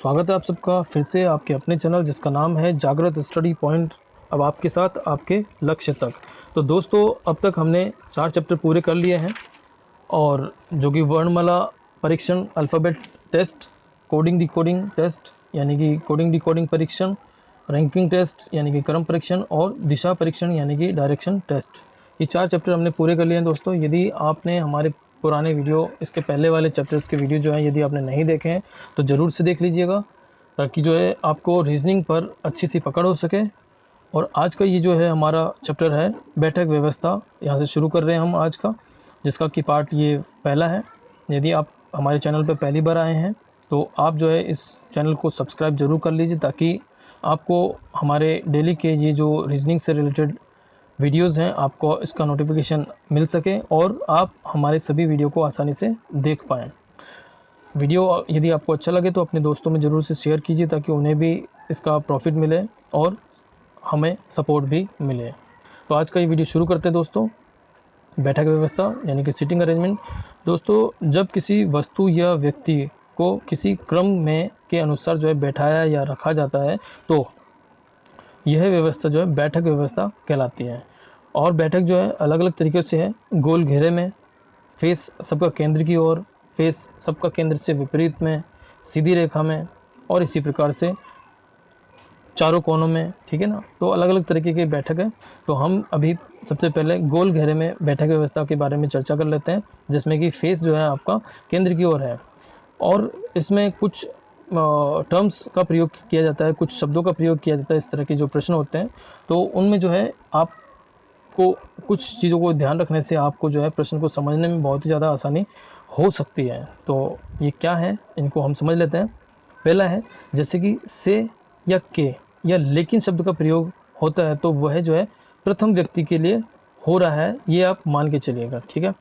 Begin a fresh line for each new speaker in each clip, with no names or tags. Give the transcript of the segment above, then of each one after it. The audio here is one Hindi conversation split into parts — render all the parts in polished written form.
स्वागत है आप सबका फिर से आपके अपने चैनल जिसका नाम है जागृत स्टडी पॉइंट। अब आपके साथ आपके लक्ष्य तक। तो दोस्तों अब तक हमने 4 चैप्टर पूरे कर लिए हैं और जो कि वर्णमाला परीक्षण alphabet test, coding decoding test यानी कि कोडिंग डिकोडिंग परीक्षण, रैंकिंग टेस्ट यानी कि क्रम परीक्षण और दिशा परीक्षण यानी कि डायरेक्शन टेस्ट, ये 4 चैप्टर हमने पूरे कर लिए हैं दोस्तों। यदि आपने हमारे पुराने वीडियो, इसके पहले वाले चैप्टर्स के वीडियो जो हैं यदि आपने नहीं देखे हैं तो ज़रूर से देख लीजिएगा, ताकि जो है आपको रीजनिंग पर अच्छी सी पकड़ हो सके। और आज का ये जो है हमारा चैप्टर है बैठक व्यवस्था, यहाँ से शुरू कर रहे हैं हम आज का, जिसका कि पार्ट ये पहला है। यदि आप हमारे चैनल पर पहली बार आए हैं तो आप जो है इस चैनल को सब्सक्राइब ज़रूर कर लीजिए, ताकि आपको हमारे डेली के ये जो रीजनिंग से रिलेटेड वीडियोज़ हैं आपको इसका नोटिफिकेशन मिल सके और आप हमारे सभी वीडियो को आसानी से देख पाएँ। वीडियो यदि आपको अच्छा लगे तो अपने दोस्तों में ज़रूर से शेयर कीजिए, ताकि उन्हें भी इसका प्रॉफिट मिले और हमें सपोर्ट भी मिले। तो आज का ये वीडियो शुरू करते हैं दोस्तों। बैठक व्यवस्था यानी कि सिटिंग अरेंजमेंट। दोस्तों जब किसी वस्तु या व्यक्ति को किसी क्रम में के अनुसार जो है बैठाया या रखा जाता है तो यह व्यवस्था जो है बैठक व्यवस्था कहलाती है। और बैठक जो है अलग अलग तरीक़े से है, गोल घेरे में, फेस सबका केंद्र की ओर, फेस सबका केंद्र से विपरीत में, सीधी रेखा में और इसी प्रकार से चारों कोनों में, ठीक है ना। तो अलग अलग तरीके की बैठक है। तो हम अभी सबसे पहले गोल घेरे में बैठक व्यवस्था के बारे में चर्चा कर लेते हैं, जिसमें कि फेस जो है आपका केंद्र की ओर है और इसमें कुछ टर्म्स का प्रयोग किया जाता है, कुछ शब्दों का प्रयोग किया जाता है। इस तरह के जो प्रश्न होते हैं तो उनमें जो है आपको कुछ चीज़ों को ध्यान रखने से आपको जो है प्रश्न को समझने में बहुत ही ज़्यादा आसानी हो सकती है। तो ये क्या है, इनको हम समझ लेते हैं। पहला है जैसे कि से या के या लेकिन शब्द का प्रयोग होता है तो वह जो है प्रथम व्यक्ति के लिए हो रहा है, ये आप मान के चलिएगा, ठीक है।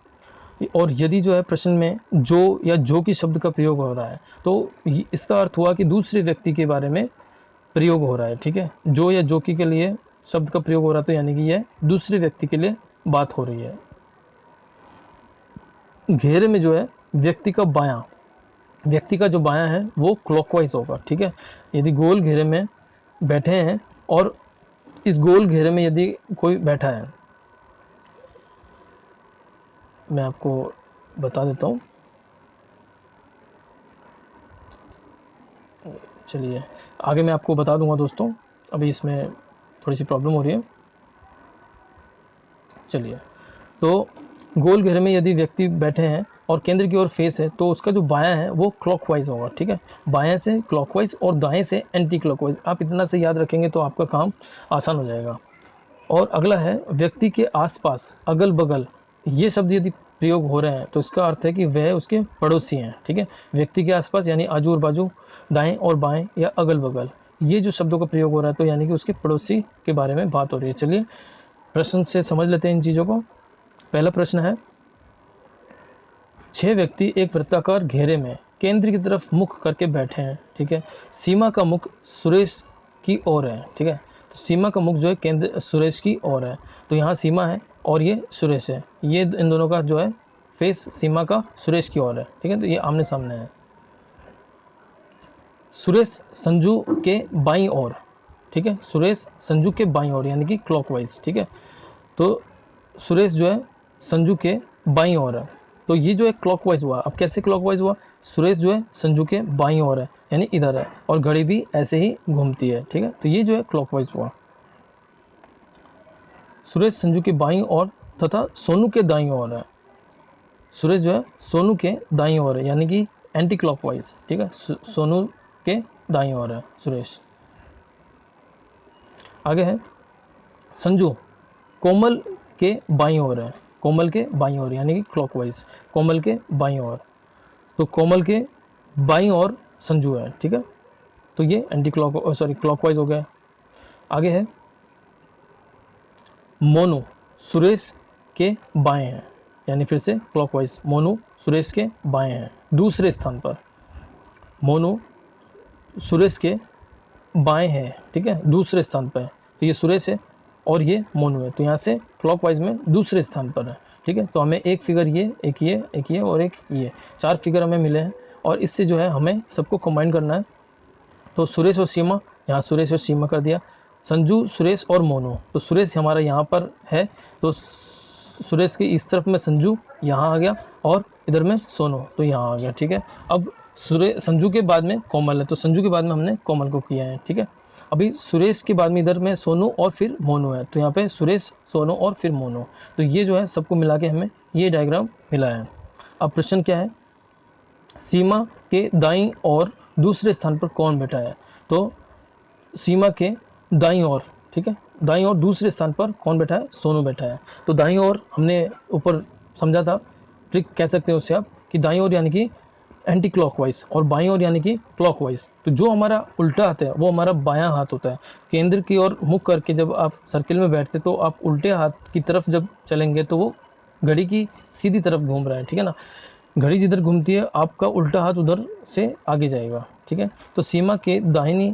और यदि जो है प्रश्न में जो या जो की शब्द का प्रयोग हो रहा है तो इसका अर्थ हुआ कि दूसरे व्यक्ति के बारे में प्रयोग हो रहा है, ठीक है। जो या जो की के लिए शब्द का प्रयोग हो रहा है तो यानी कि यह दूसरे व्यक्ति के लिए बात हो रही है। घेरे में जो है व्यक्ति का बायां, व्यक्ति का जो बायां है वो क्लॉकवाइज होगा, ठीक है। यदि गोल घेरे में बैठे हैं और इस गोल घेरे में यदि कोई बैठा है, मैं आपको बता देता हूँ, चलिए आगे मैं आपको बता दूंगा दोस्तों, अभी इसमें थोड़ी सी प्रॉब्लम हो रही है। चलिए, तो गोल घेरे में यदि व्यक्ति बैठे हैं और केंद्र की ओर फेस है तो उसका जो बायां है वो क्लॉकवाइज होगा, ठीक है। बाएं से क्लॉकवाइज और दाएं से एंटी क्लॉकवाइज। आप इतना से याद रखेंगे तो आपका काम आसान हो जाएगा। और अगला है व्यक्ति के आसपास, अगल बगल, ये शब्द यदि प्रयोग हो रहे हैं तो इसका अर्थ है कि वह उसके पड़ोसी हैं, ठीक है। व्यक्ति के आसपास यानी आजू और बाजू, दाएं और बाएं या अगल बगल, ये जो शब्दों का प्रयोग हो रहा है तो यानी कि उसके पड़ोसी के बारे में बात हो रही है। चलिए प्रश्न से समझ लेते हैं इन चीज़ों को। पहला प्रश्न है 6 व्यक्ति एक वृत्ताकार घेरे में केंद्र की तरफ मुख करके बैठे हैं, ठीक है। सीमा का मुख सुरेश की ओर है, ठीक है। तो सीमा का मुख जो है केंद्र सुरेश की ओर है, तो यहाँ सीमा है और ये सुरेश है। ये इन दोनों का जो है फेस सीमा का सुरेश की ओर है, ठीक है। तो ये आमने सामने है। सुरेश संजू के बाईं ओर, ठीक है। सुरेश संजू के बाईं ओर यानी कि क्लॉकवाइज, ठीक है। तो सुरेश जो है संजू के बाईं ओर है, तो ये जो है क्लॉकवाइज हुआ। अब कैसे क्लॉकवाइज हुआ, सुरेश जो है संजू के बाईं ओर है यानी इधर है और घड़ी भी ऐसे ही घूमती है, ठीक है। तो ये जो है क्लॉकवाइज हुआ। सुरेश संजू के बाईं ओर तथा सोनू के दाईं ओर है। सुरेश जो है सोनू के दाईं ओर है यानी कि एंटी क्लॉकवाइज, ठीक है। सोनू के दाईं ओर है सुरेश। आगे है संजू कोमल के बाईं ओर है, कोमल के बाईं ओर यानी कि क्लॉकवाइज, कोमल के बाईं ओर। तो कोमल के बाईं ओर संजू है, ठीक है। तो ये एंटी क्लॉकवाइज हो गया। आगे है मोनू सुरेश के बाएं हैं यानी फिर से क्लॉकवाइज, मोनू सुरेश के बाएं हैं दूसरे स्थान पर। मोनू सुरेश के बाएं हैं, ठीक है, दूसरे स्थान पर। तो ये सुरेश है और ये मोनू है, तो यहाँ से क्लॉकवाइज में दूसरे स्थान पर है, ठीक है। तो हमें एक फिगर ये, एक ये, एक ये और एक ये, 4 फिगर हमें मिले हैं और इससे जो है हमें सबको कंबाइन करना है तो सुरेश और सीमा, यहाँ सुरेश और सीमा कर दिया। संजू, सुरेश और मोनू, तो सुरेश हमारा यहाँ पर है, तो सुरेश की इस तरफ में संजू यहाँ आ गया और इधर में सोनू तो यहाँ आ गया। ठीक है, अब संजू के बाद में कोमल है, तो संजू के बाद में हमने कोमल को किया है। ठीक है, अभी सुरेश के बाद में इधर में सोनू और फिर मोनू है, तो यहाँ पे सुरेश, सोनू और फिर मोनू, तो ये जो है सबको मिला के हमें ये डायग्राम मिला है। अब प्रश्न क्या है, सीमा के दाईं और दूसरे स्थान पर कौन बैठा है, तो सीमा के दाईं ओर, ठीक है, दाईं ओर दूसरे स्थान पर कौन बैठा है, सोनू बैठा है। तो दाईं ओर हमने ऊपर समझा था, ट्रिक कह सकते हैं उससे आप, कि दाईं ओर यानी कि एंटी क्लॉकवाइज और बाईं ओर यानी कि क्लॉकवाइज। तो जो हमारा उल्टा हाथ है वो हमारा बायां हाथ होता है। केंद्र की ओर मुख करके जब आप सर्किल में बैठते तो आप उल्टे हाथ की तरफ जब चलेंगे तो वो घड़ी की सीधी तरफ घूम रहा है। ठीक है ना, घड़ी जिधर घूमती है आपका उल्टा हाथ उधर से आगे जाएगा। ठीक है, तो सीमा के दाहिनी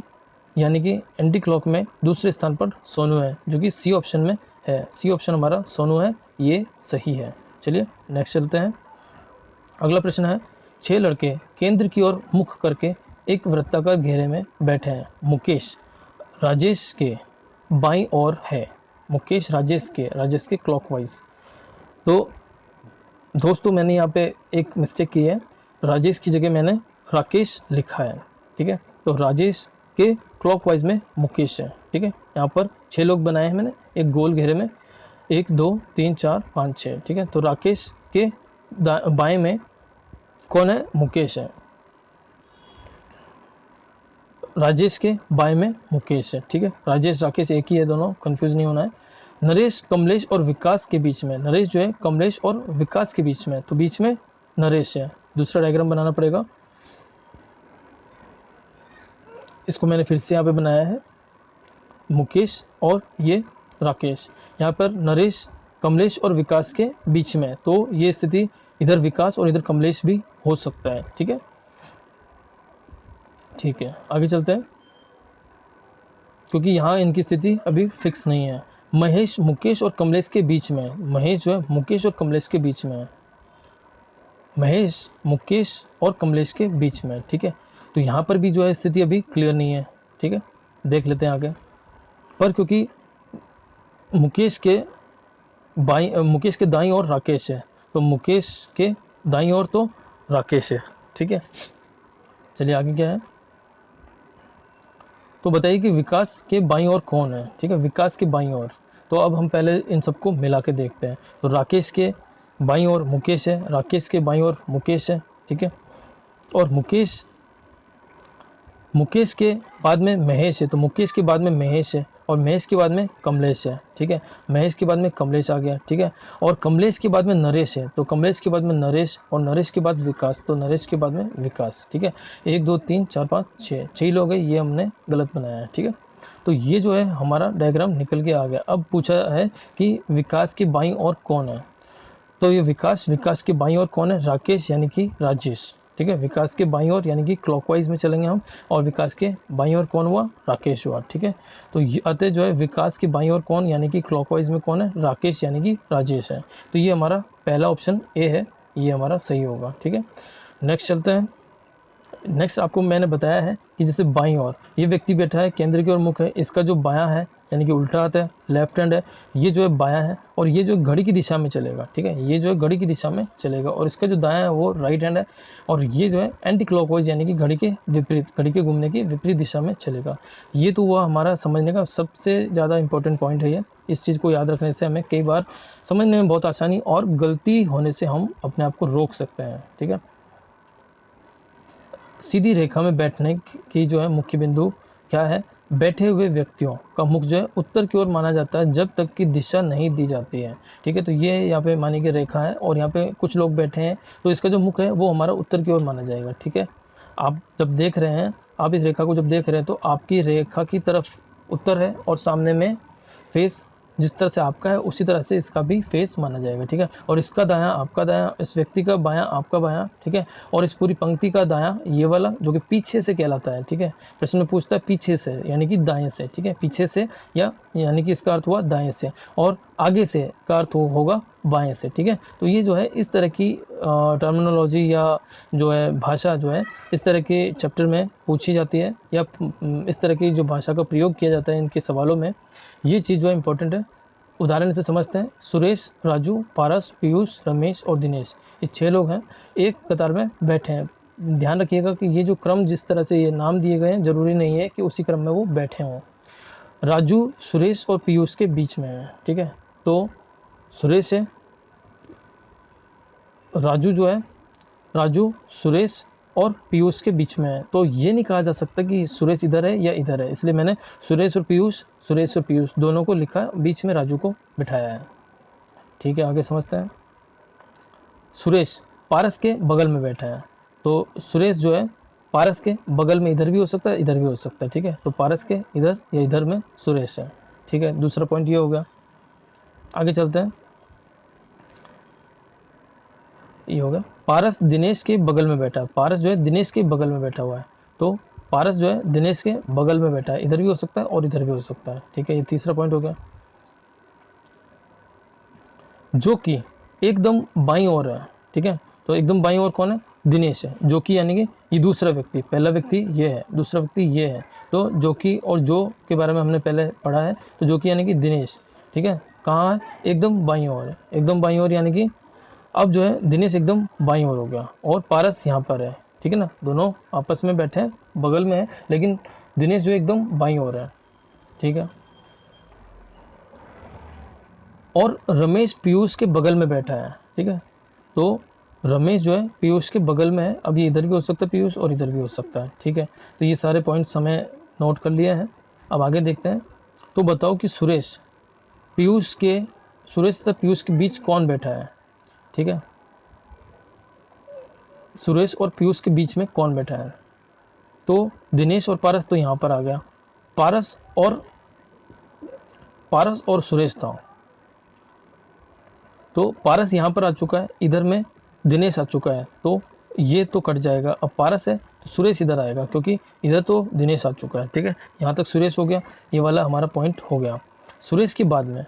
यानी कि एंटी क्लॉक में दूसरे स्थान पर सोनू है, जो कि सी ऑप्शन में है। सी ऑप्शन हमारा सोनू है, ये सही है। चलिए नेक्स्ट चलते हैं। अगला प्रश्न है, 6 लड़के केंद्र की ओर मुख करके एक वृत्ताकार घेरे में बैठे हैं। मुकेश राजेश के बाईं ओर है। मुकेश राजेश के क्लॉकवाइज। तो दोस्तों मैंने यहाँ पे एक मिस्टेक की है, राजेश की जगह मैंने राकेश लिखा है। ठीक है, तो राजेश के क्लॉकवाइज में मुकेश है। ठीक है, यहाँ पर 6 लोग बनाए हैं मैंने एक गोल घेरे में, 1 2 3 4 5 6। ठीक है, तो राकेश के बाएं में कौन है, मुकेश है। राजेश के बाएं में मुकेश है। ठीक है, राजेश राकेश एक ही है, दोनों कंफ्यूज नहीं होना है। नरेश कमलेश और विकास के बीच में, नरेश जो है कमलेश और विकास के बीच में, तो बीच में नरेश है। दूसरा डायग्राम बनाना पड़ेगा, इसको मैंने फिर से यहाँ पे बनाया है, मुकेश और ये राकेश। यहाँ पर नरेश कमलेश और विकास के बीच में, तो ये स्थिति इधर विकास और इधर कमलेश भी हो सकता है। ठीक है, ठीक है, आगे चलते हैं, क्योंकि यहाँ इनकी स्थिति अभी फिक्स नहीं है। महेश मुकेश और कमलेश के बीच में, महेश जो है मुकेश और कमलेश के बीच में है। महेश मुकेश और कमलेश के बीच में। ठीक है, तो यहाँ पर भी जो है स्थिति अभी क्लियर नहीं है। ठीक है, देख लेते हैं आगे। पर क्योंकि मुकेश के दाईं ओर राकेश है, तो मुकेश के दाईं ओर तो राकेश है। ठीक है, चलिए आगे क्या है, तो बताइए कि विकास के बाईं ओर कौन है। ठीक है, विकास के बाईं ओर, तो अब हम पहले इन सबको मिला के देखते हैं। तो राकेश के बाईं ओर मुकेश है, राकेश के बाईं ओर मुकेश है। ठीक है, और मुकेश के बाद में महेश है, तो मुकेश के बाद में महेश है, और महेश के बाद में कमलेश है। ठीक है, महेश के बाद में कमलेश आ गया। ठीक है, और कमलेश के बाद में नरेश है, तो कमलेश के बाद में नरेश, और नरेश के बाद विकास, तो नरेश के बाद में विकास। ठीक है, 1 2 3 4 5 6 लोग हैं, ये हमने गलत बनाया है। ठीक है, तो ये जो है हमारा डायग्राम निकल के आ गया। अब पूछा है कि विकास के बाईं ओर कौन है, तो ये विकास के बाईं ओर कौन है, राकेश यानी कि राजेश। ठीक है, विकास के बाईं ओर यानी कि क्लॉकवाइज में चलेंगे हम, और विकास के बाईं ओर कौन हुआ, राकेश हुआ। ठीक है, तो ये अतः जो है विकास के बाईं ओर कौन यानी कि क्लॉकवाइज में कौन है, राकेश यानी कि राजेश है। तो ये हमारा पहला ऑप्शन ए है, ये हमारा सही होगा। ठीक है, नेक्स्ट चलते हैं। नेक्स्ट आपको मैंने बताया है कि जैसे बाईं ओर ये व्यक्ति बैठा है, केंद्र की ओर मुख है, इसका जो बायां है यानी कि उल्टा हाथ है, लेफ्ट हैंड है, ये जो है बायां है, और ये जो घड़ी की दिशा में चलेगा। ठीक है, ये जो है घड़ी की दिशा में चलेगा, और इसका जो दायां है वो राइट हैंड है, और ये जो है एंटी क्लॉकवाइज यानी कि घड़ी के विपरीत, घड़ी के घूमने की विपरीत दिशा में चलेगा। ये तो हुआ हमारा समझने का सबसे ज़्यादा इंपॉर्टेंट पॉइंट है ये। इस चीज़ को याद रखने से हमें कई बार समझने में बहुत आसानी, और गलती होने से हम अपने आप को रोक सकते हैं। ठीक है, सीधी रेखा में बैठने की जो है मुख्य बिंदु क्या है, बैठे हुए व्यक्तियों का मुख जो है उत्तर की ओर माना जाता है जब तक कि दिशा नहीं दी जाती है। ठीक है, तो ये यहाँ पे मानी गई रेखा है, और यहाँ पे कुछ लोग बैठे हैं, तो इसका जो मुख है वो हमारा उत्तर की ओर माना जाएगा। ठीक है, आप जब देख रहे हैं, आप इस रेखा को जब देख रहे हैं, तो आपकी रेखा की तरफ उत्तर है, और सामने में फेस जिस तरह से आपका है उसी तरह से इसका भी फेस माना जाएगा। ठीक है, और इसका दायां आपका दायां, इस व्यक्ति का बायां आपका बायां। ठीक है, और इस पूरी पंक्ति का दायां ये वाला जो कि पीछे से कहलाता है। ठीक है, प्रश्न में पूछता है पीछे से यानी कि दाएं से। ठीक है, पीछे से या यानी कि इसका अर्थ हुआ दाएं से, और आगे से का अर्थ होगा बाएं से, ठीक है। तो ये जो है इस तरह की टर्मिनोलॉजी या जो है भाषा जो है इस तरह के चैप्टर में पूछी जाती है, या इस तरह की जो भाषा का प्रयोग किया जाता है इनके सवालों में, ये चीज़ जो है इम्पोर्टेंट है। उदाहरण से समझते हैं। सुरेश, राजू, पारस, पीयूष, रमेश और दिनेश, ये 6 लोग हैं, एक कतार में बैठे हैं। ध्यान रखिएगा कि ये जो क्रम जिस तरह से ये नाम दिए गए हैं ज़रूरी नहीं है कि उसी क्रम में वो बैठे हों। राजू सुरेश और पीयूष के बीच में है, ठीक है। तो सुरेश है, राजू जो है, राजू सुरेश और पीयूष के बीच में है। तो ये नहीं कहा जा सकता कि सुरेश इधर है या इधर है, इसलिए मैंने सुरेश और पीयूष दोनों को लिखा, बीच में राजू को बिठाया है, ठीक है। आगे समझते हैं। सुरेश पारस के बगल में बैठा है, तो सुरेश जो है पारस के बगल में इधर भी हो सकता है, इधर भी हो सकता है, ठीक है। तो पारस के इधर या इधर में सुरेश है, ठीक है। दूसरा पॉइंट ये हो गया। आगे चलते हैं। ये हो गया। पारस दिनेश के बगल में बैठा है, पारस जो है दिनेश के बगल में बैठा हुआ है, तो पारस जो है दिनेश के बगल में बैठा है, इधर भी हो सकता है और इधर भी हो सकता है, ठीक है। ये तीसरा पॉइंट हो गया। जो कि एकदम बाईं ओर है, ठीक है। तो एकदम बाईं ओर कौन है? दिनेश है। जो कि यानी कि ये दूसरा व्यक्ति, पहला व्यक्ति ये है, दूसरा व्यक्ति ये है। तो जो कि और जो के बारे में हमने पहले पढ़ा है, तो जो कि यानी कि दिनेश, ठीक है। कहाँ है? एकदम बाईं ओर है, एकदम बाईं ओर, यानी कि अब जो है दिनेश एकदम बाईं ओर हो गया और पारस यहाँ पर है, ठीक है ना। दोनों आपस में बैठे हैं, बगल में है, लेकिन दिनेश जो एकदम बाईं ओर है, ठीक है। और रमेश पीयूष के बगल में बैठा है, ठीक है। तो रमेश जो है पीयूष के बगल में है, अब ये इधर भी हो सकता है पीयूष और इधर भी हो सकता है, ठीक है। तो ये सारे पॉइंट्स हमें नोट कर लिए हैं। अब आगे देखते हैं। तो बताओ कि सुरेश तथा पीयूष के बीच कौन बैठा है, ठीक है। सुरेश और पीयूष के बीच में कौन बैठा है? तो दिनेश और पारस तो यहाँ पर आ गया। पारस और सुरेश था, तो पारस यहाँ पर आ चुका है, इधर में दिनेश आ चुका है, तो ये तो कट जाएगा। अब पारस है तो सुरेश इधर आएगा, क्योंकि इधर तो दिनेश आ चुका है, ठीक है। यहाँ तक सुरेश हो गया, ये वाला हमारा पॉइंट हो गया। सुरेश के बाद में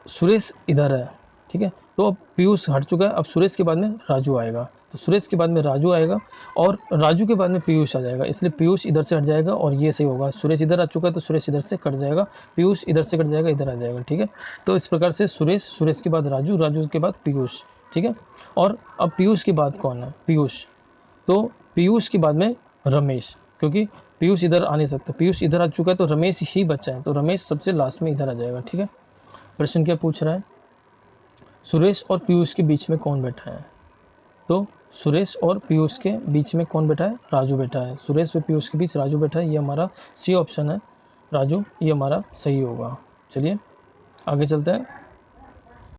सुरेश इधर है, ठीक है। तो अब पीयूष हट चुका है, अब सुरेश के बाद में राजू आएगा, तो सुरेश के बाद में राजू आएगा और राजू के बाद में पीयूष आ जाएगा, इसलिए पीयूष इधर से हट जाएगा और ये सही होगा। सुरेश इधर आ चुका है तो सुरेश इधर से कट जाएगा, पीयूष इधर से कट जाएगा, इधर आ जाएगा, ठीक है। तो इस प्रकार से सुरेश के बाद राजू के बाद पीयूष, ठीक है। और अब पीयूष के बाद कौन है? पीयूष। तो पीयूष के बाद में रमेश, क्योंकि पीयूष इधर आ नहीं सकता, पीयूष इधर आ चुका है तो रमेश ही बचा है, तो रमेश सबसे लास्ट में इधर आ जाएगा, ठीक है। प्रश्न क्या पूछ रहा है? सुरेश और पीयूष के बीच में कौन बैठा है? तो सुरेश और पीयूष के बीच में कौन बैठा है? राजू बैठा है। सुरेश और पीयूष के बीच राजू बैठा है, ये हमारा सी ऑप्शन है, राजू, ये हमारा सही होगा। चलिए आगे चलते हैं।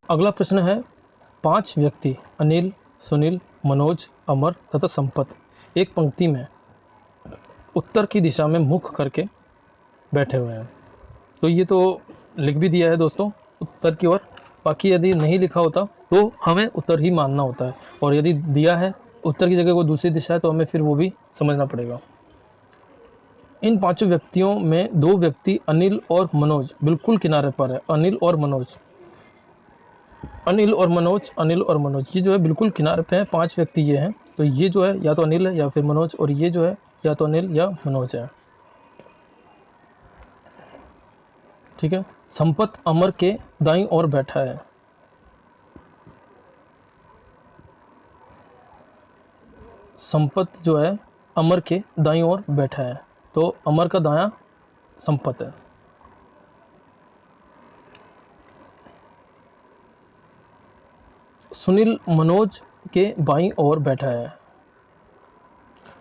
अगला प्रश्न है, 5 व्यक्ति अनिल, सुनील, मनोज, अमर तथा संपत एक पंक्ति में उत्तर की दिशा में मुख करके बैठे हुए हैं। तो ये तो लिख भी दिया है दोस्तों उत्तर की ओर, बाकी यदि नहीं लिखा होता तो हमें उत्तर ही मानना होता है, और यदि दिया है उत्तर की जगह कोई दूसरी दिशा है तो हमें फिर वो भी समझना पड़ेगा। इन 5 व्यक्तियों में 2 व्यक्ति अनिल और मनोज बिल्कुल किनारे पर है। अनिल और मनोज ये जो है बिल्कुल किनारे पे हैं। 5 व्यक्ति ये हैं, तो ये जो है या तो अनिल है या फिर मनोज, और ये जो है या तो अनिल या मनोज है, ठीक है। संपत अमर के दाईं ओर बैठा है। संपत जो है अमर के दाईं ओर बैठा है, तो अमर का दायां संपत है। सुनील मनोज के बाईं ओर बैठा है।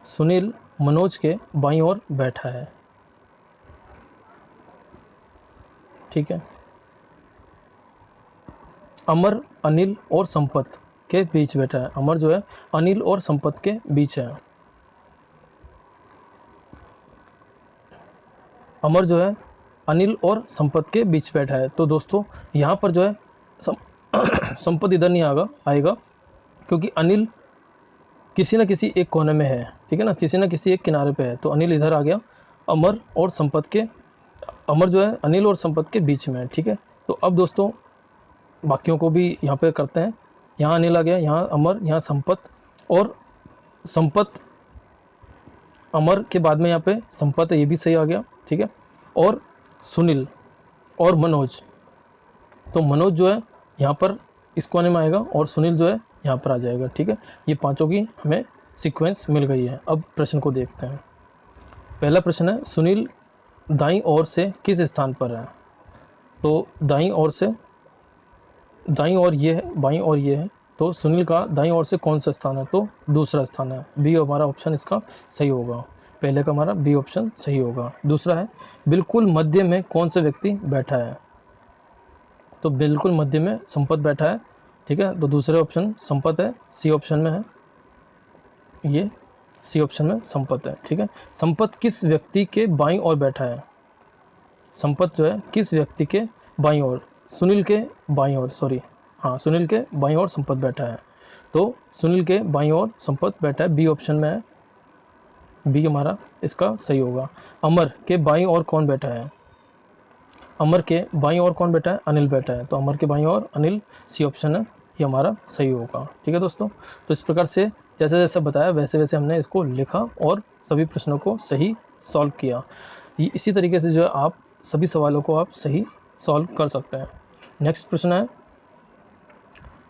सुनील मनोज के बाईं ओर बैठा है, ठीक है। अमर अनिल और संपत के बीच बैठा है। अमर जो है अनिल और संपत के बीच है। अमर जो है अनिल और संपत के बीच बैठा है। तो दोस्तों यहाँ पर जो है संपत इधर नहीं आएगा, क्योंकि अनिल किसी न किसी एक कोने में है, ठीक है ना, किसी न किसी एक किनारे पे है, तो अनिल इधर आ गया। अमर जो है अनिल और संपत के बीच में है, ठीक है। तो अब दोस्तों बाकियों को भी यहाँ पे करते हैं। यहाँ अनिल आ गया, यहाँ अमर, यहाँ संपत, और संपत अमर के बाद में यहाँ पे संपत है, ये भी सही आ गया, ठीक है। और सुनील और मनोज, तो मनोज जो है यहाँ पर इस कोने में आएगा और सुनील जो है यहाँ पर आ जाएगा, ठीक है। ये पांचों की हमें सीक्वेंस मिल गई है। अब प्रश्न को देखते हैं। पहला प्रश्न है, सुनील दाईं ओर से किस स्थान पर है? तो दाईं ओर से, दाईं ओर ये है, बाईं ओर ये है, तो सुनील का दाईं ओर से कौन सा स्थान है? तो दूसरा स्थान है, बी हमारा ऑप्शन इसका सही होगा। पहले का हमारा बी ऑप्शन सही होगा। दूसरा है, बिल्कुल मध्य में कौन सा व्यक्ति बैठा है? तो बिल्कुल मध्य में संपत बैठा है, ठीक है। तो दूसरे ऑप्शन संपत है, सी ऑप्शन में है, ये सी ऑप्शन में संपत है, ठीक है। संपत किस व्यक्ति के बाईं ओर बैठा है? संपत जो है किस व्यक्ति के बाईं ओर? सुनील के बाईं ओर, सॉरी, हाँ, सुनील के बाईं ओर संपत बैठा है। तो सुनील के बाईं ओर संपत बैठा है, बी ऑप्शन में है, बी हमारा इसका सही होगा। अमर के बाईं ओर कौन बैठा है? अमर के बाईं ओर कौन बैठा है? अनिल बैठा है, तो अमर के बाईं ओर अनिल, सी ऑप्शन है, ये हमारा सही होगा, ठीक है दोस्तों। तो इस प्रकार से जैसे जैसे बताया वैसे वैसे हमने इसको लिखा और सभी प्रश्नों को सही सॉल्व किया। इसी तरीके से जो है आप सभी सवालों को आप सही सॉल्व कर सकते हैं। नेक्स्ट प्रश्न है,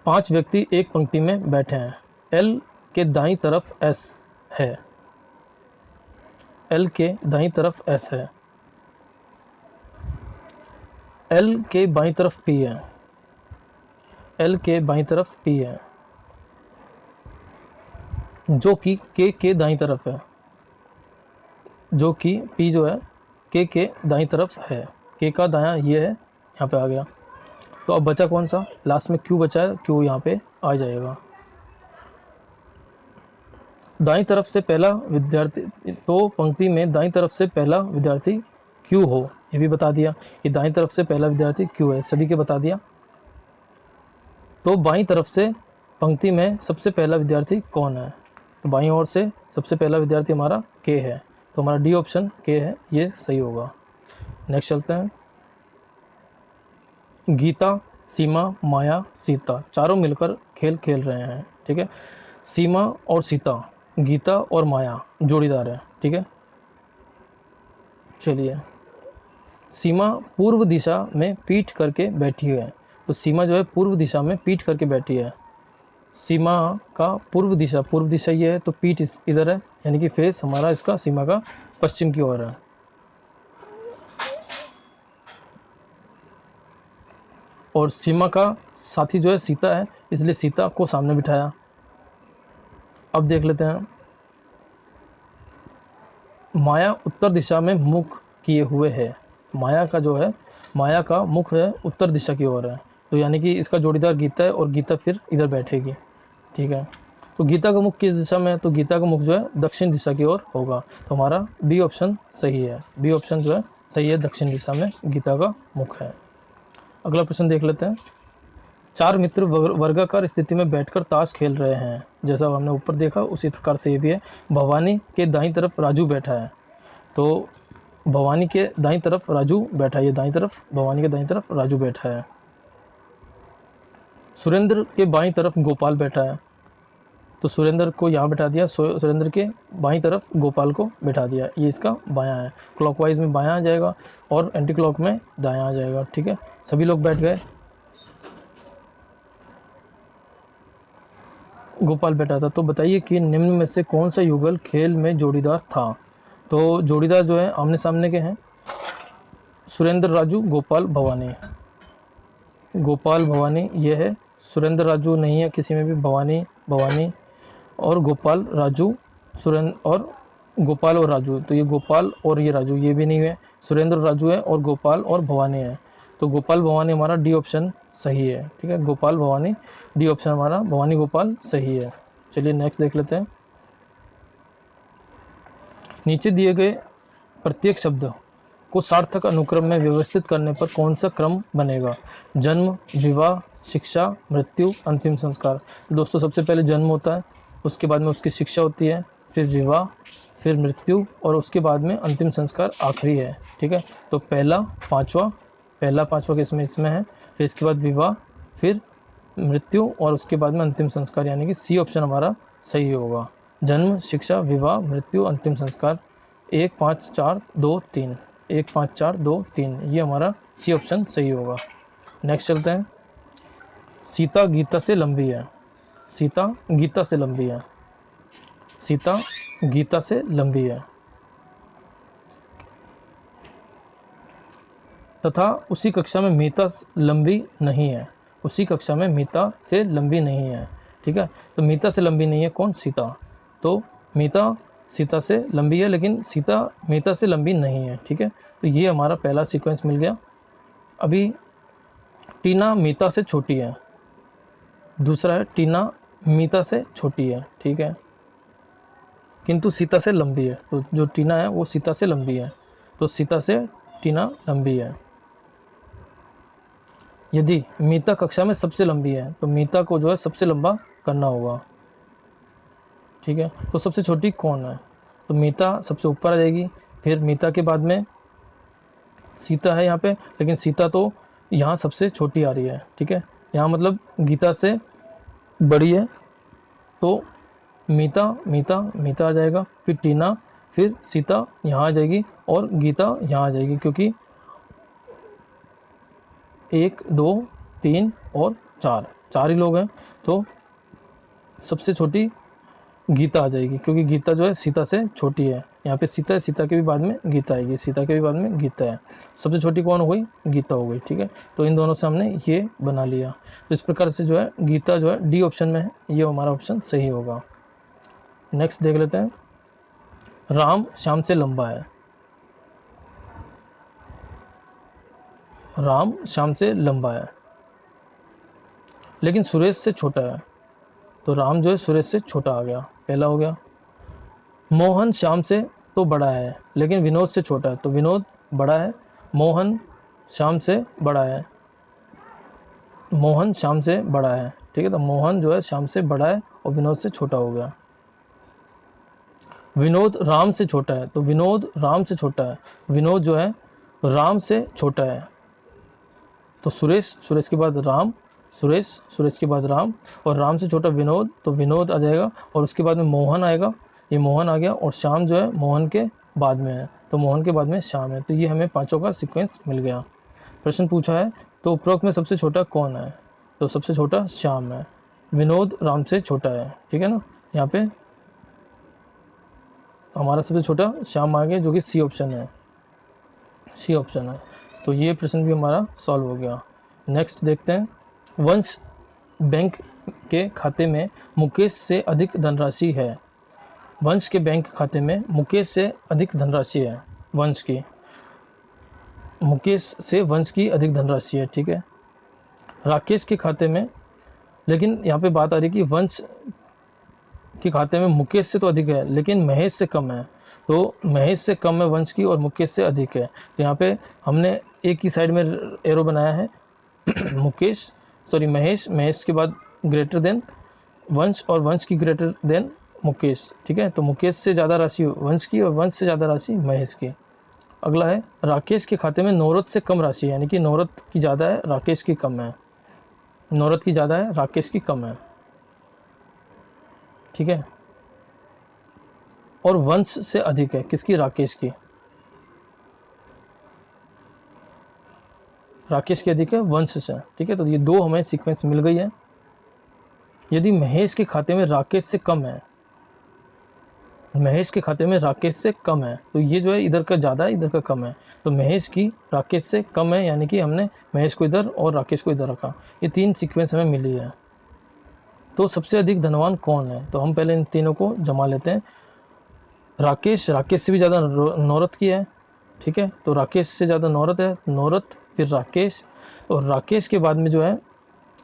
5 व्यक्ति एक पंक्ति में बैठे हैं, एल के दाईं तरफ एस है, एल के दाईं तरफ एस है, एल के बाईं तरफ पी है, एल के बाईं तरफ पी है, जो कि के दाईं तरफ है, जो कि पी जो है के दाईं तरफ है, के का दायां ये है, यहाँ पे आ गया। तो अब बचा कौन सा? लास्ट में क्यू बचा है, क्यू यहाँ पे आ जाएगा। दाईं तरफ से पहला विद्यार्थी, तो पंक्ति में दाईं तरफ से पहला विद्यार्थी क्यू हो, ये भी बता दिया कि दाईं तरफ से पहला विद्यार्थी क्यू है, सभी के बता दिया। तो बाईं तरफ से पंक्ति में सबसे पहला विद्यार्थी कौन है? तो बाईं ओर से सबसे पहला विद्यार्थी हमारा के है, तो हमारा डी ऑप्शन के है, ये सही होगा। नेक्स्ट चलते हैं। गीता, सीमा, माया, सीता, चारों मिलकर खेल खेल रहे हैं, ठीक है। सीमा और सीता, गीता और माया जोड़ीदार है, ठीक है। चलिए, सीमा पूर्व दिशा में पीठ करके बैठी है, तो सीमा जो है पूर्व दिशा में पीठ करके बैठी है। सीमा का पूर्व दिशा ये है, तो पीठ इधर है, यानी कि फेस हमारा इसका सीमा का पश्चिम की ओर है। और सीमा का साथी जो है सीता है, इसलिए सीता को सामने बिठाया। अब देख लेते हैं, माया उत्तर दिशा में मुख किए हुए है, माया का जो है, माया का मुख है उत्तर दिशा की ओर है, तो यानी कि इसका जोड़ीदार गीता है और गीता फिर इधर बैठेगी, ठीक है। तो गीता का मुख किस दिशा में है? तो गीता का मुख जो है दक्षिण दिशा की ओर होगा, तो हमारा बी ऑप्शन सही है, बी ऑप्शन जो है सही है, दक्षिण दिशा में गीता का मुख है। अगला प्रश्न देख लेते हैं। 4 मित्र वर्गाकार स्थिति में बैठकर ताश खेल रहे हैं, जैसा हमने ऊपर देखा उसी प्रकार से ये भी है। भवानी के दाईं तरफ राजू बैठा है, तो भवानी के दाईं तरफ राजू बैठा है, ये दाईं तरफ, भवानी के दाईं तरफ राजू बैठा है। सुरेंद्र के बाईं तरफ गोपाल बैठा है, तो सुरेंद्र को यहाँ बैठा दिया, सुरेंद्र के बाईं तरफ गोपाल को बैठा दिया, ये इसका बायां है। क्लॉकवाइज में बायां आ जाएगा और एंटी क्लॉक में दायां आ जाएगा, ठीक है। सभी लोग बैठ गए, गोपाल बैठा था। तो बताइए कि निम्न में से कौन सा युगल खेल में जोड़ीदार था? तो जोड़ीदार जो है आमने सामने के हैं, सुरेंद्र राजू, गोपाल भवानी, गोपाल भवानी ये है, सुरेंद्र राजू नहीं है किसी में भी, भवानी भवानी और गोपाल राजू, सुरेंद्र और गोपाल और राजू, तो ये गोपाल और ये राजू, ये भी नहीं है, सुरेंद्र राजू है और गोपाल और भवानी है, तो गोपाल भवानी हमारा डी ऑप्शन सही है, ठीक है। गोपाल भवानी, डी ऑप्शन हमारा भवानी गोपाल सही है। चलिए नेक्स्ट देख लेते हैं। नीचे दिए गए प्रत्येक शब्द को सार्थक अनुक्रम में व्यवस्थित करने पर कौन सा क्रम बनेगा? जन्म, विवाह, शिक्षा, मृत्यु, अंतिम संस्कार। दोस्तों सबसे पहले जन्म होता है, उसके बाद में उसकी शिक्षा होती है, फिर विवाह, फिर मृत्यु और उसके बाद में अंतिम संस्कार आखिरी है, ठीक है। तो पहला, पांचवा, पहला 5वां केस में इसमें है, फिर इसके बाद विवाह, फिर मृत्यु और उसके बाद में अंतिम संस्कार, यानी कि सी ऑप्शन हमारा सही होगा। जन्म, शिक्षा, विवाह, मृत्यु, अंतिम संस्कार, 1 5 4 2 3, 1 5 4 2 3, ये हमारा सी ऑप्शन सही होगा। नेक्स्ट चलते हैं। सीता गीता से लंबी है। सीता गीता से लंबी है। सीता गीता से लंबी है तथा उसी कक्षा में मीता लंबी नहीं है। उसी कक्षा में मीता से लंबी नहीं है। ठीक है, तो मीता से लंबी नहीं है कौन? सीता। तो मीता सीता से लंबी है, लेकिन सीता मीता से लंबी नहीं है। ठीक है, तो ये हमारा पहला सीक्वेंस मिल गया। अभी टीना मीता से छोटी है। दूसरा है टीना मीता से छोटी है। ठीक है, किंतु सीता से लंबी है। तो जो टीना है वो सीता से लंबी है, तो सीता से टीना लंबी है। यदि मीता कक्षा में सबसे लंबी है तो मीता को जो है सबसे लंबा करना होगा। ठीक है, तो सबसे छोटी कौन है? तो मीता सबसे ऊपर आ जाएगी, फिर मीता के बाद में सीता है यहाँ पे, लेकिन सीता तो यहाँ सबसे छोटी आ रही है। ठीक है, यहाँ मतलब गीता से बड़ी है, तो मीता मीता मीता आ जाएगा, फिर टीना, फिर सीता यहाँ आ जाएगी और गीता यहाँ आ जाएगी, क्योंकि 1 2 3 और 4 ही लोग हैं, तो सबसे छोटी गीता आ जाएगी, क्योंकि गीता जो है सीता से छोटी है। यहाँ पे सीता है, सीता के भी बाद में गीता आएगी, सीता के भी बाद में गीता है, सबसे छोटी कौन हो गई? गीता हो गई। ठीक है, तो इन दोनों से हमने ये बना लिया। तो इस प्रकार से जो है गीता जो है डी ऑप्शन में है, ये हमारा ऑप्शन सही होगा। नेक्स्ट देख लेते हैं। राम श्याम से लंबा है। राम श्याम से लंबा है, लेकिन सुरेश से छोटा है। तो राम जो है सुरेश से छोटा आ गया, पहला हो गया। मोहन श्याम से तो बड़ा है, लेकिन विनोद से छोटा है। तो विनोद बड़ा है, मोहन श्याम से बड़ा है। मोहन श्याम से बड़ा है। ठीक है, तो मोहन जो है श्याम से बड़ा है और विनोद से छोटा हो गया। विनोद राम से छोटा है, तो विनोद राम से छोटा है, विनोद जो है राम से छोटा है। तो सुरेश, सुरेश के बाद राम, सुरेश, सुरेश के बाद राम, और राम से छोटा विनोद, तो विनोद आ जाएगा, और उसके बाद में मोहन आएगा, ये मोहन आ गया, और श्याम जो है मोहन के बाद में है, तो मोहन के बाद में श्याम है। तो ये हमें पांचों का सीक्वेंस मिल गया। प्रश्न पूछा है तो उपरोक्त में सबसे छोटा कौन है? तो सबसे छोटा श्याम है, विनोद राम से छोटा है। ठीक है ना, यहाँ पे हमारा सबसे छोटा श्याम आ गया, जो कि सी ऑप्शन है, सी ऑप्शन है। तो ये प्रश्न भी हमारा सॉल्व हो गया। नेक्स्ट देखते हैं। वंश बैंक के खाते में मुकेश से अधिक धनराशि है। वंश के बैंक खाते में मुकेश से अधिक धनराशि है। वंश की, मुकेश से वंश की अधिक धनराशि है। ठीक है, राकेश के खाते में, लेकिन यहाँ पे बात आ रही है कि वंश के खाते में मुकेश से तो अधिक है, लेकिन महेश से कम है। तो महेश से कम है वंश की, और मुकेश से अधिक है। तो यहाँ पे हमने एक ही साइड में एरो बनाया है मुकेश, सॉरी महेश, महेश के बाद ग्रेटर देन वंश, और वंश की ग्रेटर देन मुकेश। ठीक है, तो मुकेश से ज़्यादा राशि वंश की और वंश से ज़्यादा राशि महेश की। अगला है राकेश के खाते में नौरत से कम राशि है, यानी कि नौरत की ज़्यादा है, राकेश की कम है। नौरत की ज़्यादा है, राकेश की कम है। ठीक है, और वंश से अधिक है, किसकी? राकेश की। राकेश की अधिक है वंश से। ठीक है, तो ये दो हमें सीक्वेंस मिल गई है। यदि महेश के खाते में राकेश से कम है, महेश के खाते में राकेश से कम है, तो ये जो है इधर का ज़्यादा है, इधर का कम है, तो महेश की राकेश से कम है, यानी कि हमने महेश को इधर और राकेश को इधर रखा। ये तीन सीक्वेंस हमें मिली है। तो सबसे अधिक धनवान कौन है? तो हम पहले इन तीनों को जमा लेते हैं। राकेश, राकेश से भी ज़्यादा नौरत की है। ठीक है, तो राकेश से ज़्यादा नौरत है, नौरत फिर राकेश, और राकेश के बाद में जो है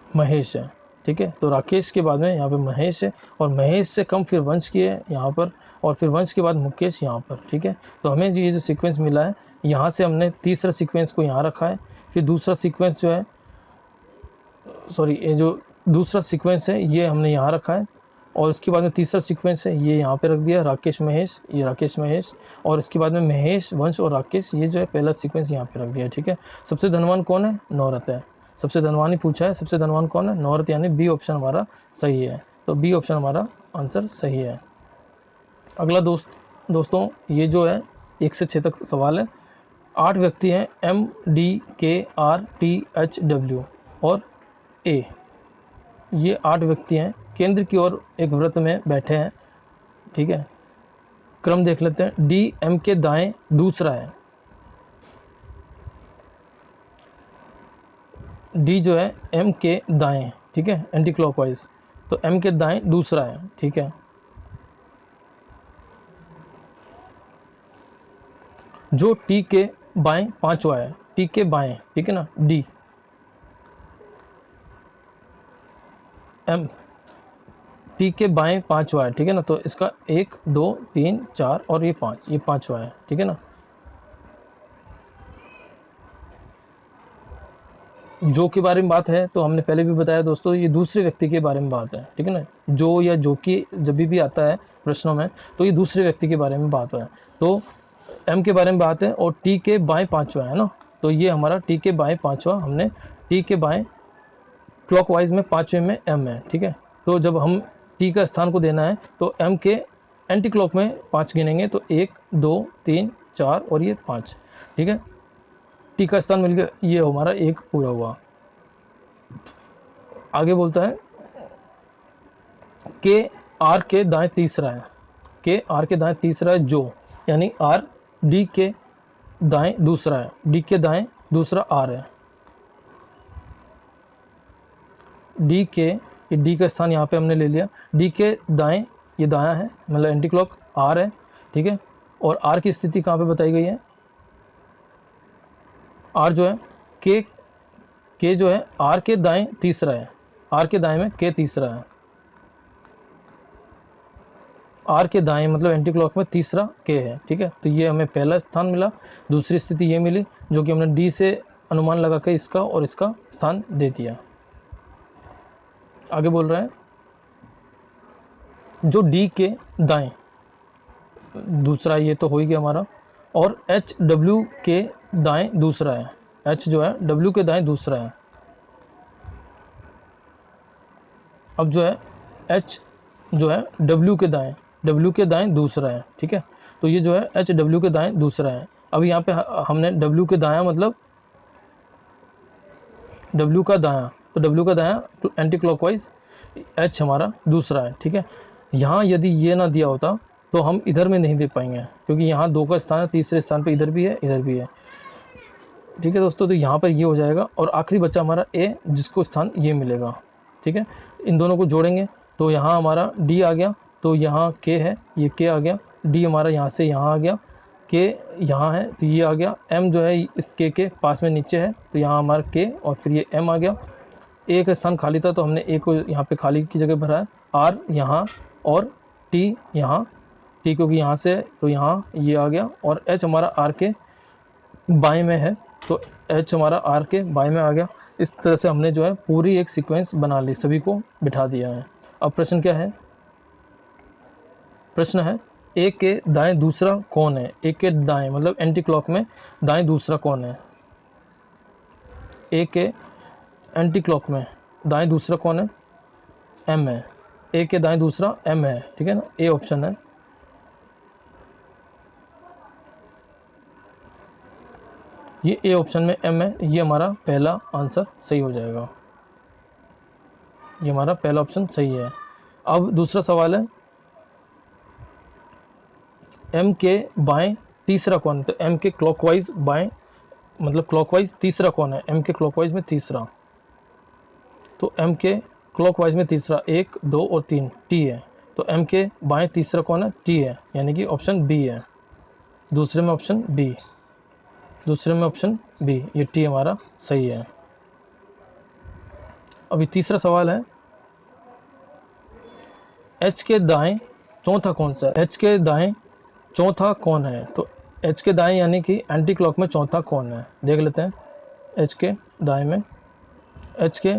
महेश है। ठीक है, तो राकेश के बाद में यहाँ पे महेश है, और महेश से कम फिर वंश की है यहाँ पर, और फिर वंश के बाद मुकेश यहाँ पर। ठीक है, तो हमें ये जो सीक्वेंस मिला है, यहाँ से हमने तीसरा सीक्वेंस को यहाँ रखा है, फिर दूसरा सीक्वेंस जो है, सॉरी, ये जो दूसरा सीक्वेंस है ये हमने यहाँ रखा है, और उसके बाद में तीसरा सीक्वेंस है ये यहाँ पे रख दिया, राकेश महेश, ये राकेश महेश, और इसके बाद में महेश, वंश और राकेश, ये जो है पहला सीक्वेंस यहाँ पे रख दिया, ठीक है। सबसे धनवान कौन है? नौरथ है। सबसे धनवान ही पूछा है, सबसे धनवान कौन है? नौरथ, यानी बी ऑप्शन हमारा सही है। तो बी ऑप्शन हमारा आंसर सही है। अगला दोस्तों ये जो है 1 से 6 तक सवाल है। 8 व्यक्ति हैं, M, D, K, R, T, H, W और A। ये 8 व्यक्ति हैं, केंद्र की ओर एक वृत्त में बैठे हैं, ठीक है। क्रम देख लेते हैं। D M के दाएं दूसरा है, D जो है M के दाएं, ठीक है, एंटी क्लॉकवाइज, तो M के दाएं दूसरा है, ठीक है। जो T के बाएं पांचवा है, T के बाएं, ठीक है ना, D M T के बाएं पांचवा है, ठीक है ना, तो इसका 1 2 3 4 और ये 5, ये पांचवा है, ठीक है ना। जो के बारे में बात है तो हमने पहले भी बताया दोस्तों, ये दूसरे व्यक्ति के बारे में बात है, ठीक है ना। जो या जो की जब भी आता है प्रश्नों में तो ये दूसरे व्यक्ति के बारे में बात है। तो एम के बारे में बात है और टी के बाएं पांचवा है ना, तो ये हमारा टी के बाएं पांचवा, हमने टी के बाएं क्लॉकवाइज में पांचवें में एम है, ठीक है। तो जब हम टी का स्थान को देना है तो एम के एंटी क्लॉक में 5 गिनेंगे, तो 1 2 3 4 और ये 5, ठीक है। टी का स्थान मिल गया, ये हमारा एक पूरा हुआ। आगे बोलता है के आर के दाएं तीसरा है, के आर के दाएं तीसरा है जो, यानी आर डी के दाएं दूसरा है, डी के दाएं दूसरा आर है। डी के, ये डी का स्थान यहाँ पे हमने ले लिया, डी के दाएं ये दायां है, मतलब एंटी क्लॉक आर है, ठीक है। और आर की स्थिति कहाँ पे बताई गई है? आर जो है के जो है आर के दाएं तीसरा है, आर के दाएं में के तीसरा है, आर के दाएं मतलब एंटी क्लॉक में तीसरा के है, ठीक है। तो ये हमें पहला स्थान मिला। दूसरी स्थिति ये मिली जो कि हमने डी से अनुमान लगा के इसका और इसका स्थान दे दिया। आगे बोल रहा है जो डी के दाएं दूसरा, ये तो हो ही गया हमारा, और एच डब्ल्यू के दाएं दूसरा है, एच जो है डब्ल्यू के दाएं दूसरा है। अब जो है एच जो है डब्ल्यू के दाएं दूसरा है, ठीक है। तो ये जो है एच डब्ल्यू के दाएं दूसरा है। अब यहाँ पे हमने डब्ल्यू के दायां मतलब डब्ल्यू का दायां, तो डब्ल्यू का दायां तो एंटी क्लॉकवाइज एच हमारा दूसरा है, ठीक है। यहाँ यदि ये ना दिया होता तो हम इधर में नहीं दे पाएंगे, क्योंकि यहाँ 2 का स्थान है, तीसरे स्थान पे इधर भी है इधर भी है, ठीक है दोस्तों। तो यहाँ पर ये हो जाएगा और आखिरी बच्चा हमारा ए, जिसको स्थान ये मिलेगा, ठीक है। इन दोनों को जोड़ेंगे तो यहाँ हमारा डी आ गया, तो यहाँ के है, ये के आ गया, डी हमारा यहाँ से यहाँ आ गया, के यहाँ है तो ये आ गया, एम जो है इस के पास में नीचे है तो यहाँ हमारा के और फिर ये एम आ गया। ए का स्थान खाली था तो हमने ए को यहाँ पे खाली की जगह भरा है, आर यहाँ और टी यहाँ, टी क्योंकि यहाँ से है तो यहाँ ये आ गया, और एच हमारा आर के बाएं में है तो एच हमारा आर के बाएं में आ गया। इस तरह से हमने जो है पूरी एक सीक्वेंस बना ली, सभी को बिठा दिया है। अब प्रश्न क्या है? प्रश्न है ए के दाएं दूसरा कौन है? ए के दाएं मतलब एंटी क्लॉक में दाएं दूसरा कौन है? ए के एंटी क्लॉक में दाएं दूसरा कौन है? एम है। ए के दाएं दूसरा एम है, ठीक है ना, ए ऑप्शन है। ये ए ऑप्शन में एम है, ये हमारा पहला आंसर सही हो जाएगा, ये हमारा पहला ऑप्शन सही है। अब दूसरा सवाल है एम के बाएं तीसरा कौन है? तो एम के क्लॉकवाइज बाएं मतलब क्लॉकवाइज तीसरा कौन है? एम के क्लॉकवाइज में तीसरा, तो एम के क्लॉकवाइज में तीसरा 1 2 और 3 टी है, तो एम के बाएं तीसरा कौन है? टी है, यानी कि ऑप्शन बी है। दूसरे में ऑप्शन बी, दूसरे में ऑप्शन बी, ये टी हमारा सही है। अभी तीसरा सवाल है एच के दाएं चौथा कौन सा है? एच के दाएं चौथा कौन है? तो एच के दाएं यानी कि एंटी क्लॉक में चौथा कौन है? देख लेते हैं। एच के दाएं में एच के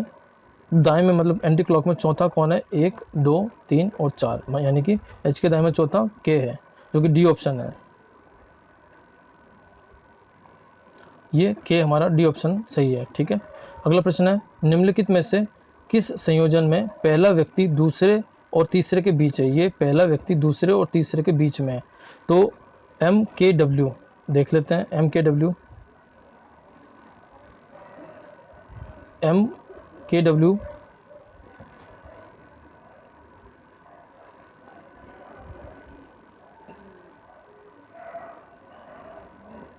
दाएं में मतलब एंटी क्लॉक में चौथा कौन है, 1 2 3 और 4, यानी कि H के दाएं में चौथा K है, जो कि डी ऑप्शन है। ये K हमारा डी ऑप्शन सही है। ठीक है, अगला प्रश्न है, निम्नलिखित में से किस संयोजन में पहला व्यक्ति दूसरे और तीसरे के बीच है। ये पहला व्यक्ति दूसरे और तीसरे के बीच में है। तो MKW देख लेते हैं। MKW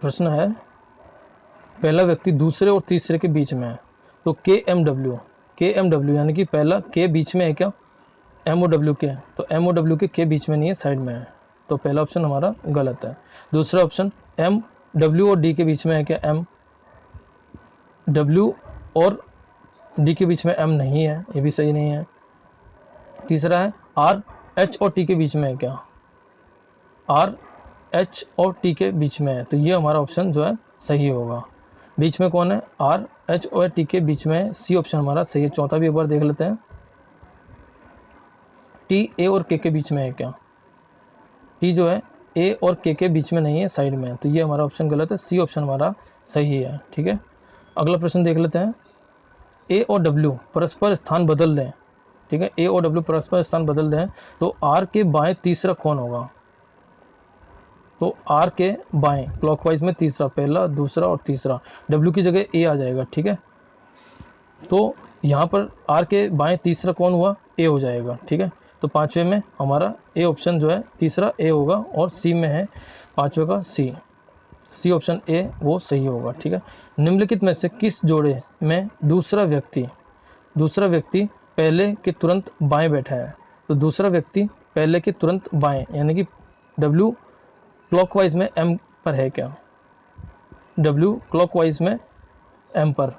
प्रश्न है, पहला व्यक्ति दूसरे और तीसरे के बीच में है। तो KMW यानी कि पहला K बीच में है क्या, MOW के, तो MOW के बीच में नहीं है, साइड में है। तो पहला ऑप्शन हमारा गलत है। दूसरा ऑप्शन MW और D के बीच में है क्या, MW और D के बीच में M नहीं है, ये भी सही नहीं है। तीसरा है RH और T के बीच में है क्या, RH और T के बीच में है, तो ये हमारा ऑप्शन जो है सही होगा। बीच में कौन है, RH और T के बीच में, सी ऑप्शन हमारा सही है। चौथा भी एक बार देख लेते हैं, T A और K के बीच में है क्या, T जो है A और K के बीच में नहीं है, साइड में है, तो ये हमारा ऑप्शन गलत है। सी ऑप्शन हमारा सही है। ठीक है, अगला प्रश्न देख लेते हैं, A और W परस्पर स्थान बदल दें। ठीक है, A और W परस्पर स्थान बदल दें तो R के बाएं तीसरा कौन होगा। तो R के बाएं क्लॉकवाइज में तीसरा, पहला दूसरा और तीसरा, W की जगह A आ जाएगा। ठीक है, तो यहाँ पर R के बाएं तीसरा कौन हुआ, A हो जाएगा। ठीक है, तो पांचवे में हमारा A ऑप्शन जो है तीसरा A होगा, और C में है पांचवे का सी ऑप्शन A वो सही होगा। ठीक है, निम्नलिखित में से किस जोड़े में दूसरा व्यक्ति पहले के तुरंत बाएं बैठा है। तो दूसरा व्यक्ति पहले के तुरंत बाएं, यानी कि W क्लॉकवाइज में M पर है क्या, W क्लॉकवाइज में M पर,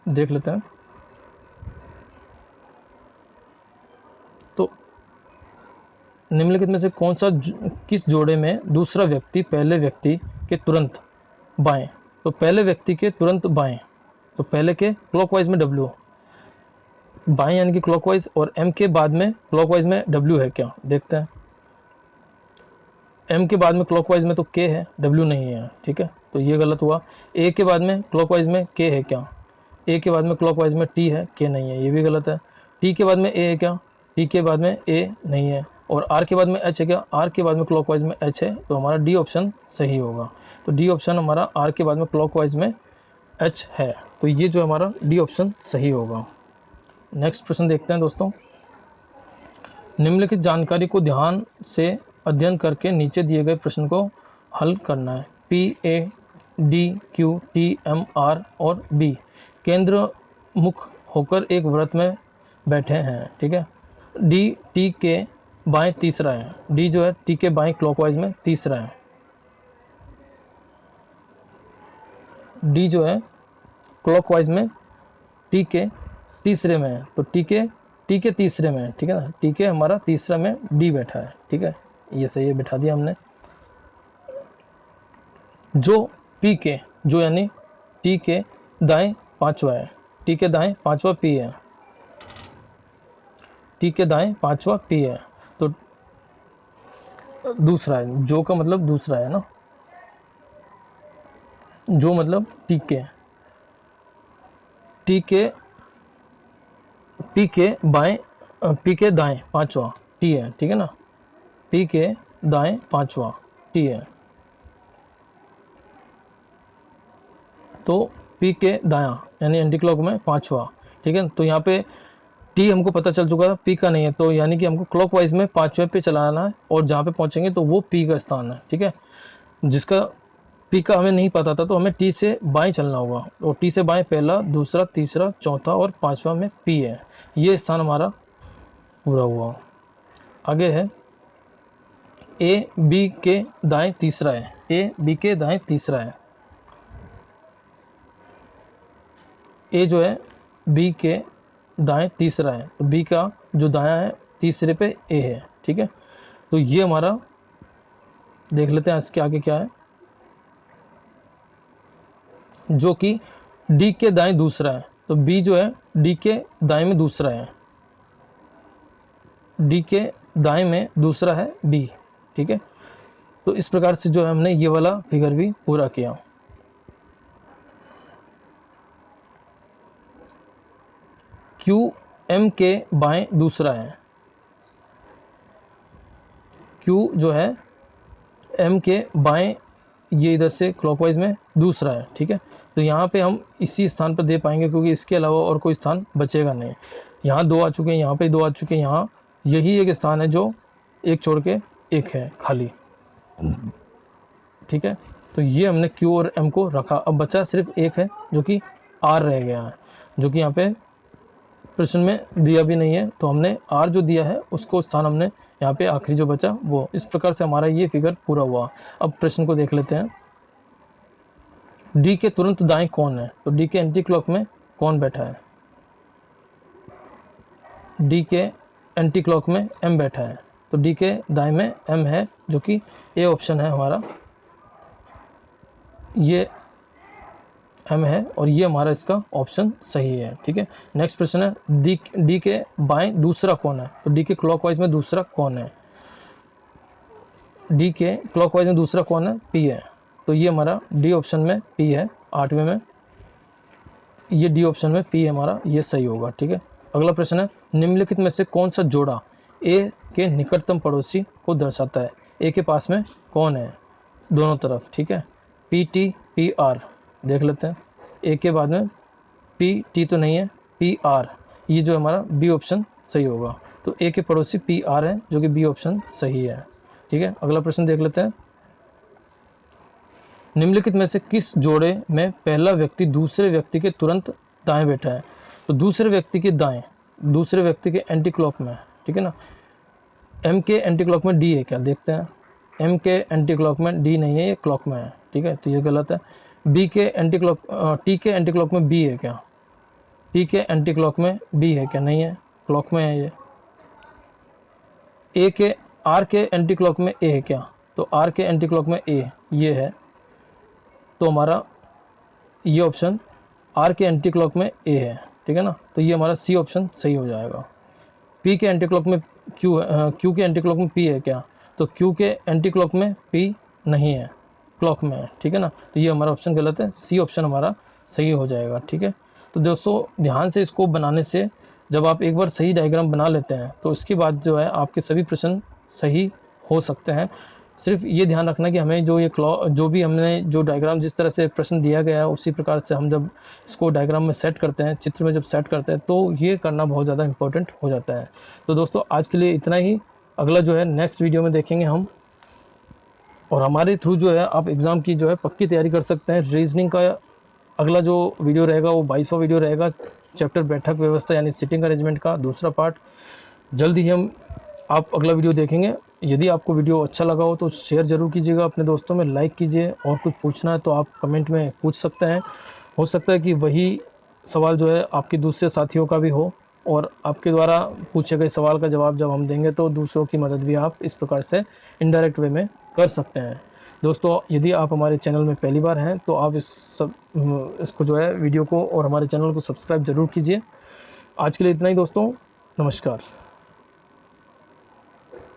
देख लेते हैं। तो निम्नलिखित में से कौन सा किस जोड़े में दूसरा व्यक्ति पहले व्यक्ति के तुरंत बाएं, तो पहले व्यक्ति के तुरंत बाएं, तो पहले के क्लॉकवाइज में W बाएं यानी कि क्लॉकवाइज, और M के बाद में क्लॉकवाइज में W है क्या, देखते हैं। M के बाद में क्लॉकवाइज में तो K है, W नहीं है। ठीक है, तो ये गलत हुआ। A के बाद में क्लॉकवाइज में K है क्या, A के बाद में क्लॉकवाइज में T है, K नहीं है, ये भी गलत है। T के बाद में A है क्या, T के बाद में A नहीं है, और R के बाद में H है क्या, R के बाद में क्लॉकवाइज में H है, तो हमारा D ऑप्शन सही होगा। तो D ऑप्शन हमारा R के बाद में क्लॉकवाइज में H है, तो ये जो हमारा D ऑप्शन सही होगा। नेक्स्ट प्रश्न देखते हैं दोस्तों, निम्नलिखित जानकारी को ध्यान से अध्ययन करके नीचे दिए गए प्रश्न को हल करना है। P A D Q T M R और B केंद्र मुख होकर एक वृत्त में बैठे हैं। ठीक है, D T के बाएं तीसरा है, D जो है T के बाएं क्लॉकवाइज में तीसरा है, D जो है क्लॉकवाइज में T के तीसरे में है, तो T के तीसरे में है। ठीक है ना, T के हमारा तीसरा में D बैठा है। ठीक है, ये सही है, बिठा दिया हमने। जो P के, जो यानी T के दाएं पांचवा है, T के दाएं पांचवा P है, T के दाएं पांचवा P है, तो दूसरा है, जो का मतलब दूसरा है ना, जो मतलब T के P के बाएं, P के दाएं पांचवा T है। ठीक है ना, P के दाएं पांचवा T है, तो P के दायां यानी एंटी क्लॉक में पांचवा। ठीक है, तो यहाँ पे T हमको पता चल चुका था, P का नहीं है, तो यानी कि हमको क्लॉकवाइज में पांचवे पे चलाना है, और जहाँ पे पहुँचेंगे तो वो P का स्थान है। ठीक है, जिसका P का हमें नहीं पता था, तो हमें T से बाएं चलना होगा, और T से बाएं पहला दूसरा तीसरा चौथा और पांचवा में P है, ये स्थान हमारा पूरा हुआ। आगे है A B के दाएं तीसरा है, A B के दाएं तीसरा है, A जो है B के दाएं तीसरा है, तो B का जो दायां है तीसरे पे A है। ठीक है, तो ये हमारा देख लेते हैं इसके आगे क्या है। जो कि डी के दाएं दूसरा है। तो बी जो है डी के दाएं में दूसरा है, डी के दाएं में दूसरा है बी, ठीक है। तो इस प्रकार से जो है हमने ये वाला फिगर भी पूरा किया। क्यू एम के बाएं दूसरा है, क्यू जो है एम के बाएं ये इधर से क्लॉकवाइज में दूसरा है, ठीक है। तो यहाँ पे हम इसी स्थान पर दे पाएंगे क्योंकि इसके अलावा और कोई स्थान बचेगा नहीं। यहाँ 2 आ चुके हैं, यहाँ पे 2 आ चुके हैं, यहाँ यही एक स्थान है जो एक छोड़ के एक है खाली, ठीक है। तो ये हमने Q और M को रखा। अब बचा सिर्फ एक है जो कि R रह गया है, जो कि यहाँ पे प्रश्न में दिया भी नहीं है। तो हमने R जो दिया है उसको स्थान हमने यहाँ पे आखिरी जो बचा वो। इस प्रकार से हमारा ये फिगर पूरा हुआ। अब प्रश्न को देख लेते हैं। D के तुरंत दाएं कौन है? तो D के एंटी क्लॉक में कौन बैठा है? D के एंटी क्लॉक में M बैठा है। तो D के दाएं में M है, जो कि A ऑप्शन है हमारा, ये M है और ये हमारा इसका ऑप्शन सही है, ठीक है। नेक्स्ट प्रश्न है D के बाएं दूसरा कौन है? तो D के क्लॉकवाइज में दूसरा कौन है? D के क्लॉकवाइज में दूसरा कौन है? P है। तो ये हमारा D ऑप्शन में P है, 8वें में ये D ऑप्शन में P है हमारा, ये सही होगा, ठीक है। अगला प्रश्न है निम्नलिखित में से कौन सा जोड़ा A के निकटतम पड़ोसी को दर्शाता है? A के पास में कौन है दोनों तरफ, ठीक है। PT PR देख लेते हैं। A के बाद में PT तो नहीं है, PR, ये जो हमारा B ऑप्शन सही होगा। तो A के पड़ोसी PR है, जो कि B ऑप्शन सही है, ठीक है। अगला प्रश्न देख लेते हैं। निम्नलिखित में से किस जोड़े में पहला व्यक्ति दूसरे व्यक्ति के तुरंत दाएं बैठा है? तो दूसरे व्यक्ति के दाएं, दूसरे व्यक्ति के एंटी क्लॉक में, ठीक है ना। M के एंटी क्लॉक में D है क्या? देखते हैं। M के एंटी क्लॉक में D नहीं है, ये क्लॉक में है, ठीक है। तो ये गलत है। B के एंटी क्लॉक T के एंटी क्लॉक में B है क्या? T के एंटी क्लॉक में B है क्या? नहीं है, क्लॉक में है ये। A के R के एंटी क्लॉक में A है क्या? तो R के एंटी क्लॉक में A ये है। तो हमारा ये ऑप्शन R के एंटी क्लॉक में A है, ठीक है ना। तो ये हमारा C ऑप्शन सही हो जाएगा। P के एंटी क्लॉक में Q के एंटी क्लॉक में P है क्या? तो Q के एंटी क्लॉक में P नहीं है, क्लॉक में है, ठीक है ना। तो ये हमारा ऑप्शन गलत है, C ऑप्शन हमारा सही हो जाएगा, ठीक है। तो दोस्तों ध्यान से इसको बनाने से, जब आप एक बार सही डायग्राम बना लेते हैं तो उसके बाद जो है आपके सभी प्रश्न सही हो सकते हैं। सिर्फ ये ध्यान रखना कि हमें जो भी हमने जो डायग्राम जिस तरह से प्रश्न दिया गया है उसी प्रकार से हम जब इसको डायग्राम में सेट करते हैं, चित्र में जब सेट करते हैं, तो ये करना बहुत ज़्यादा इंपॉर्टेंट हो जाता है। तो दोस्तों आज के लिए इतना ही। अगला जो है नेक्स्ट वीडियो में देखेंगे हम, और हमारे थ्रू जो है आप एग्ज़ाम की जो है पक्की तैयारी कर सकते हैं। रीजनिंग का अगला जो वीडियो रहेगा वो 22वां वीडियो रहेगा, चैप्टर बैठक व्यवस्था यानी सिटिंग अरेंजमेंट का दूसरा पार्ट। जल्द ही आप अगला वीडियो देखेंगे। यदि आपको वीडियो अच्छा लगा हो तो शेयर ज़रूर कीजिएगा अपने दोस्तों में, लाइक कीजिए, और कुछ पूछना है तो आप कमेंट में पूछ सकते हैं। हो सकता है कि वही सवाल जो है आपके दूसरे साथियों का भी हो, और आपके द्वारा पूछे गए सवाल का जवाब जब हम देंगे तो दूसरों की मदद भी आप इस प्रकार से इनडायरेक्ट वे में कर सकते हैं। दोस्तों यदि आप हमारे चैनल में पहली बार हैं तो आप इसको जो है वीडियो को और हमारे चैनल को सब्सक्राइब ज़रूर कीजिए। आज के लिए इतना ही दोस्तों, नमस्कार।